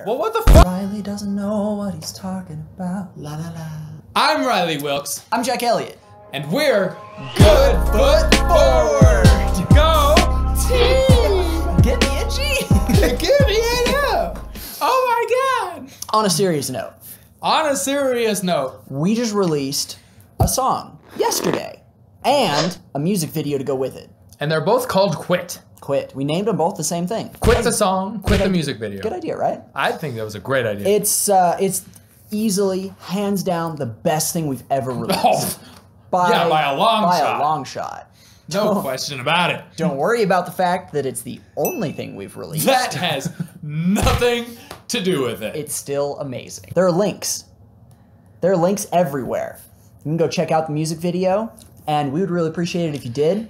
Well, what the fuck? Riley doesn't know what he's talking about. La la la. I'm Riley Wilkes. I'm Jack Elliott. And we're Good Foot Forward. Go team. Get me itchy. Get me it up. Oh my God. On a serious note. On a serious note. We just released a song yesterday and a music video to go with it. And they're both called Quit. Quit. We named them both the same thing. Quit the song, quit the music video. Good idea, right? I think that was a great idea. It's easily, hands down, the best thing we've ever released. Oh, by a long shot. By a long shot. No question about it. Don't worry about the fact that it's the only thing we've released. That has nothing to do with it. It's still amazing. There are links. There are links everywhere. You can go check out the music video, and we would really appreciate it if you did.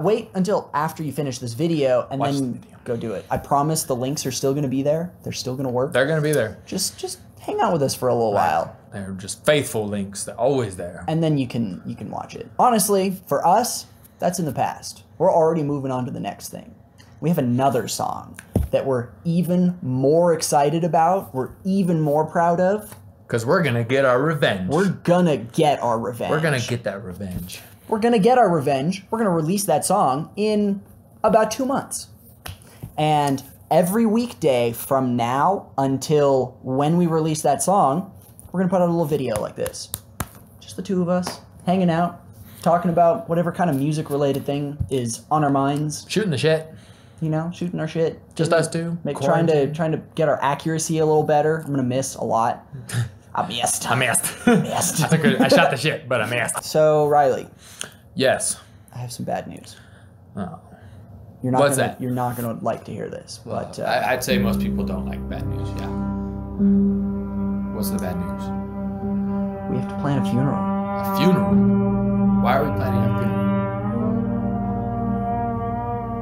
Wait until after you finish this video, and Watch then the video. Go do it. I promise the links are still going to be there. They're still going to work. They're going to be there. Just hang out with us for a little while. They're just faithful links. They're always there. And then you can watch it. Honestly, for us, that's in the past. We're already moving on to the next thing. We have another song that we're even more excited about. We're even more proud of. Because we're going to get our revenge. We're gonna get our revenge. We're going to get that revenge. We're gonna get our revenge. We're gonna release that song in about 2 months. And every weekday from now until when we release that song, we're gonna put out a little video like this. Just the two of us, hanging out, talking about whatever kind of music-related thing is on our minds. Shooting the shit. You know, shooting our shit. Just us two. Trying to get our accuracy a little better. I'm gonna miss a lot. I missed. I shot the shit, but I missed. So, Riley. Yes. I have some bad news. Oh. What's that? You're not gonna like to hear this, but I'd say most people don't like bad news. Yeah. What's the bad news? we have to plan a funeral. A funeral. Why are we planning a funeral?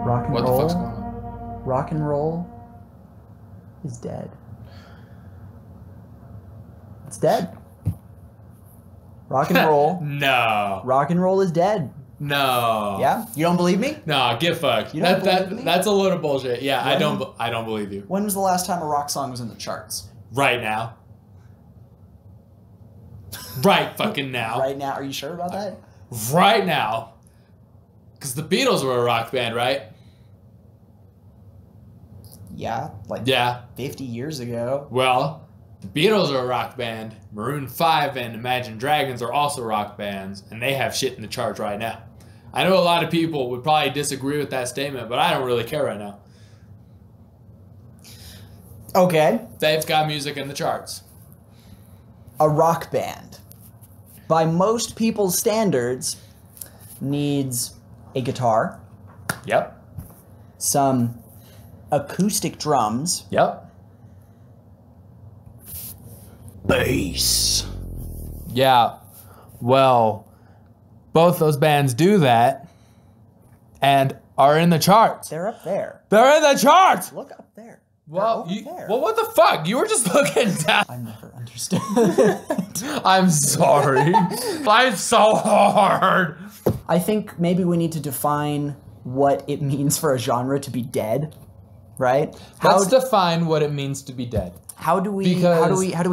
Rock and What roll. the fuck's going on? Rock and roll is dead. It's dead. Rock and roll. No. Rock and roll is dead. No. Yeah? You don't believe me? No, get fucked. You don't believe me? That's a load of bullshit. Yeah, When? I don't believe you. When was the last time a rock song was in the charts? Right now. Right fucking now. Right now? Are you sure about that? Right now. Because the Beatles were a rock band, right? Yeah, like Yeah. 50 years ago. Well, the Beatles are a rock band. Maroon 5 and Imagine Dragons are also rock bands, and they have shit in the charts right now. I know a lot of people would probably disagree with that statement, but I don't really care right now. Okay. They've got music in the charts. A rock band, by most people's standards, needs a guitar, Yep. some acoustic drums, Yep. bass. Yeah. Well, both those bands do that and are in the charts. They're up there. They're in the charts! Look up there. Well, They're over there. well, what the fuck? You were just looking down. I never understood. I'm sorry. I'm so hard. I think maybe we need to define what it means for a genre to be dead, right? Let's define what it means to be dead. How do we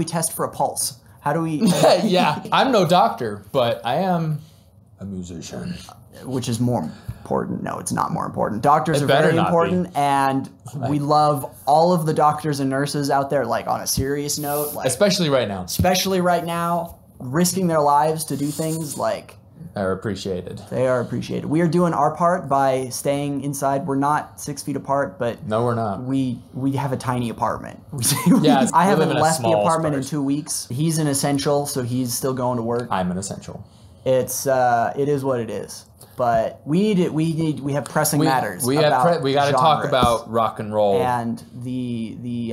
test for a pulse? How do we Yeah, I'm no doctor, but I am a musician. which is more important? No, it's not more important. Doctors are better very not important, and we love all of the doctors and nurses out there, like on a serious note, like Especially right now. especially right now, risking their lives to do things like They're appreciated. they are appreciated. We are doing our part by staying inside. We're not 6 feet apart, but No, we're not. we have a tiny apartment. Yeah, I we haven't live in a left the small apartment in space. 2 weeks. He's an essential, so he's still going to work. I'm an essential. It is what it is. But we have pressing matters. We got to talk genres about rock and roll. and the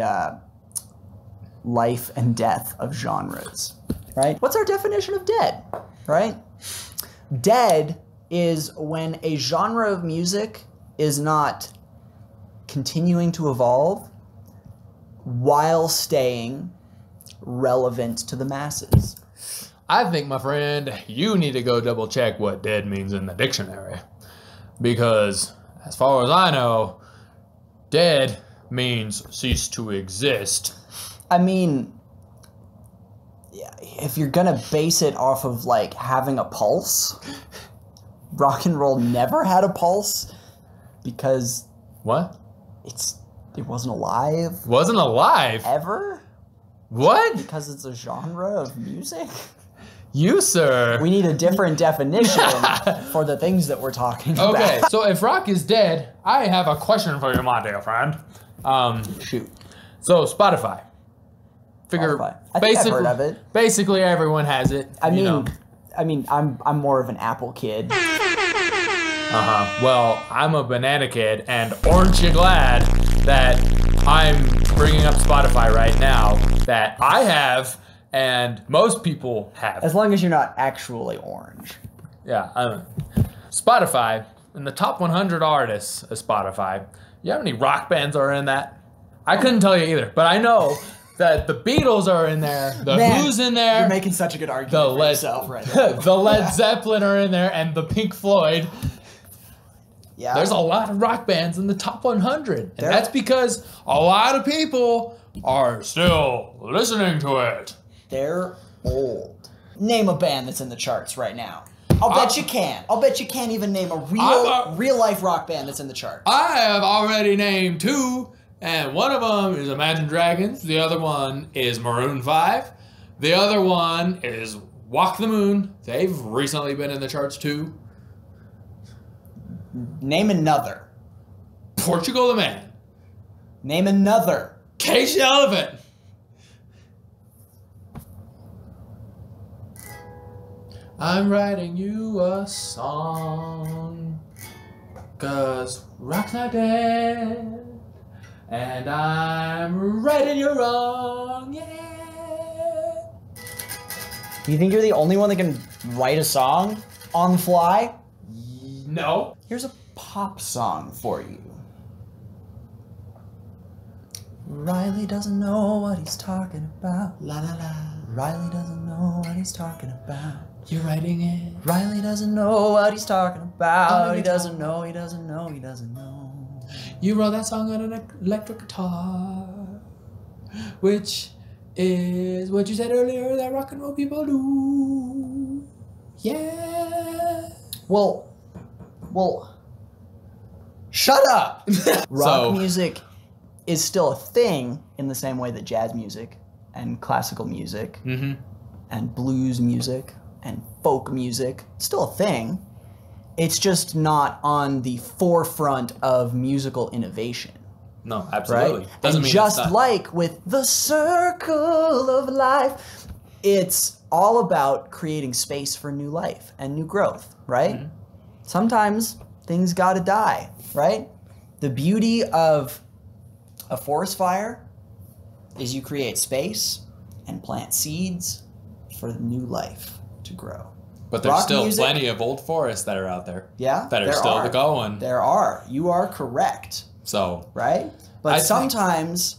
life and death of genres, right? What's our definition of dead, right? Dead is when a genre of music is not continuing to evolve while staying relevant to the masses. I think, my friend, you need to go double check what dead means in the dictionary. Because, as far as I know, dead means cease to exist. I mean, yeah, if you're gonna base it off of like having a pulse, rock and roll never had a pulse because What? it wasn't alive Wasn't alive? ever What? because it's a genre of music. You, sir. We need a different definition for the things that we're talking about. Okay, so if rock is dead, I have a question for you, my dear friend. Shoot. So Spotify. Spotify. I think I've heard of it. Basically, everyone has it. I mean, I'm more of an Apple kid. Well, I'm a banana kid, and aren't you glad that I'm bringing up Spotify right now that I have and most people have. As long as you're not actually orange. Yeah, Spotify, in the top 100 artists of Spotify, you know how many rock bands are in that? I couldn't tell you either, but I know that the Beatles are in there, the Who's in there. You're making such a good argument for yourself right now. The Led Zeppelin are in there, and the Pink Floyd. Yeah. There's a lot of rock bands in the top 100, and that's because a lot of people are still listening to it. They're old. Name a band that's in the charts right now. I'll bet you can. I'll bet you can't even name a real life rock band that's in the charts. I have already named two, and one of them is Imagine Dragons. The other one is Maroon 5. The other one is Walk the Moon. They've recently been in the charts too. Name another. Portugal the Man. Name another. Cage the Elephant. I'm writing you a song, 'cause rock's not dead, and I'm righting you wrong, yeah. You think you're the only one that can write a song on the fly? No. Here's a pop song for you. Riley doesn't know what he's talking about. La la la. Riley doesn't know what he's talking about. You're writing it. Riley doesn't know what he's talking about. He doesn't know, he doesn't know, he doesn't know. You wrote that song on an electric guitar, which is what you said earlier that rock and roll people do. Yeah. Well, shut up. Rock music is still a thing in the same way that jazz music and classical music and blues music and folk music, still a thing. It's just not on the forefront of musical innovation. No, absolutely. Right? Doesn't and mean just it's not. like with the circle of life, it's all about creating space for new life and new growth, right? Sometimes things gotta die, right? The beauty of a forest fire is you create space and plant seeds for new life to grow. But there's Rock still music, plenty of old forests that are out there. Yeah, That are still going. There are. You are correct. So, Right? But I sometimes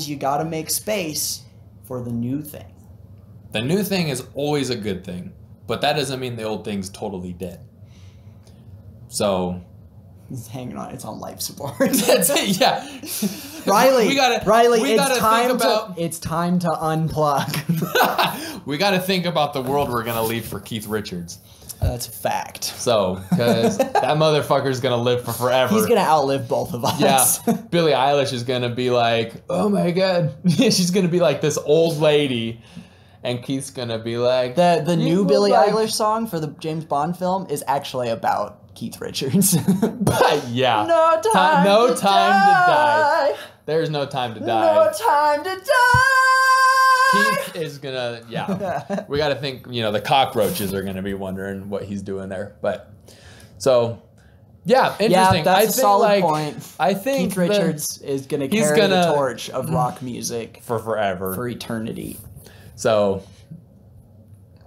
you gotta make space for the new thing. the new thing is always a good thing, but that doesn't mean the old thing's totally dead. So, It's hanging on. It's on life support. that's it. Yeah, Riley, we gotta it's time to unplug. we gotta think about the world we're gonna leave for Keith Richards. That's a fact. So, because that motherfucker's gonna live for forever. He's gonna outlive both of us. Yeah, Billie Eilish is gonna be like, oh my god, she's gonna be like this old lady, and Keith's gonna be like, The new Billie like- Eilish song for the James Bond film is actually about Keith Richards. But yeah, No time to to die. There's no time to die. No time to die. Keith is gonna, yeah. We gotta think, the cockroaches are gonna be wondering what he's doing there. But, so, yeah, interesting. Yeah, that's a solid point. I think Keith Richards is gonna carry the torch of rock music for forever. for eternity. So,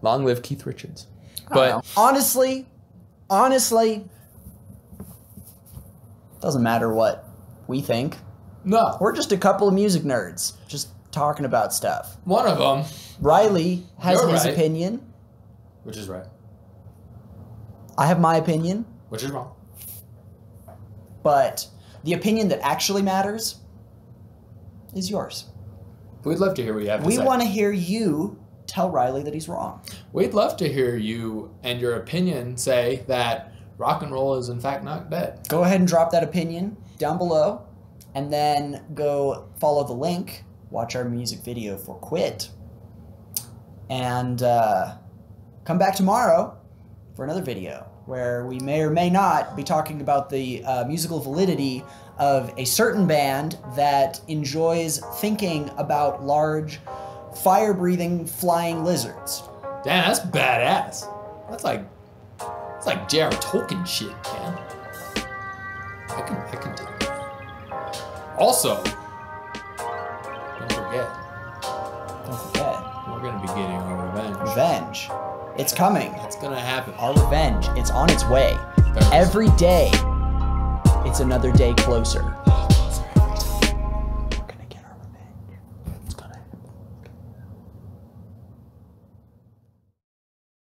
long live Keith Richards. But honestly, doesn't matter what we think. no, We're just a couple of music nerds, just talking about stuff. one of them, Riley has You're his right. opinion. which is right, I have my opinion. which is wrong. But the opinion that actually matters is yours. We'd love to hear what you have to We say. want to hear you tell Riley that he's wrong. We'd love to hear you and your opinion say that rock and roll is in fact not dead. Go ahead and drop that opinion down below, and then go follow the link, watch our music video for Quit, and come back tomorrow for another video where we may or may not be talking about the musical validity of a certain band that enjoys thinking about large, fire-breathing, flying lizards. Damn, that's badass. That's like J.R. Tolkien shit, man. I can do that. Also, don't forget, we're gonna be getting our revenge. Revenge. It's coming. It's gonna happen. Our revenge. It's on its way. Every day, it's another day closer.